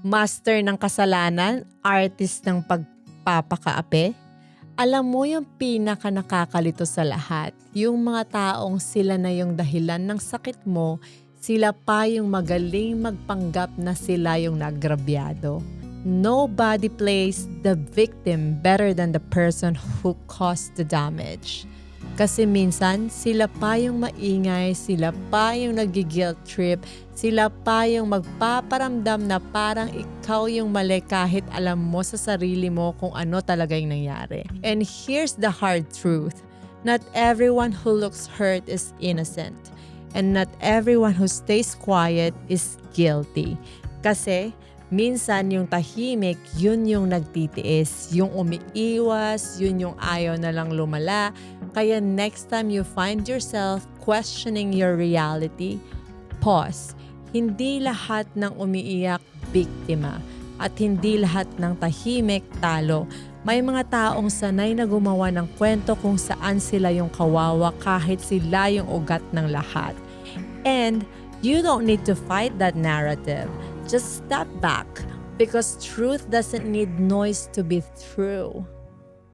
Master ng kasalanan, artist ng pagpapakaapi. Alam mo yung pinaka nakakalito sa lahat, yung mga taong sila na yung dahilan ng sakit mo, sila pa yung magaling magpanggap na sila yung nagrabyado. Nobody plays the victim better than the person who caused the damage. Kasi minsan, sila pa yung maingay, sila pa yung nag-guilt trip, sila pa yung magpaparamdam na parang ikaw yung mali kahit alam mo sa sarili mo kung ano talaga yung nangyari. And here's the hard truth. Not everyone who looks hurt is innocent. And not everyone who stays quiet is guilty. Kasi minsan yung tahimik, yun yung nagtitiis, yung umiiwas, yun yung ayaw na lang lumala. Kaya next time you find yourself questioning your reality, pause. Hindi lahat ng umiiyak biktima at hindi lahat ng tahimik talo. May mga taong sanay na gumawa ng kwento kung saan sila yung kawawa kahit sila yung ugat ng lahat. And you don't need to fight that narrative. Just step back because truth doesn't need noise to be true.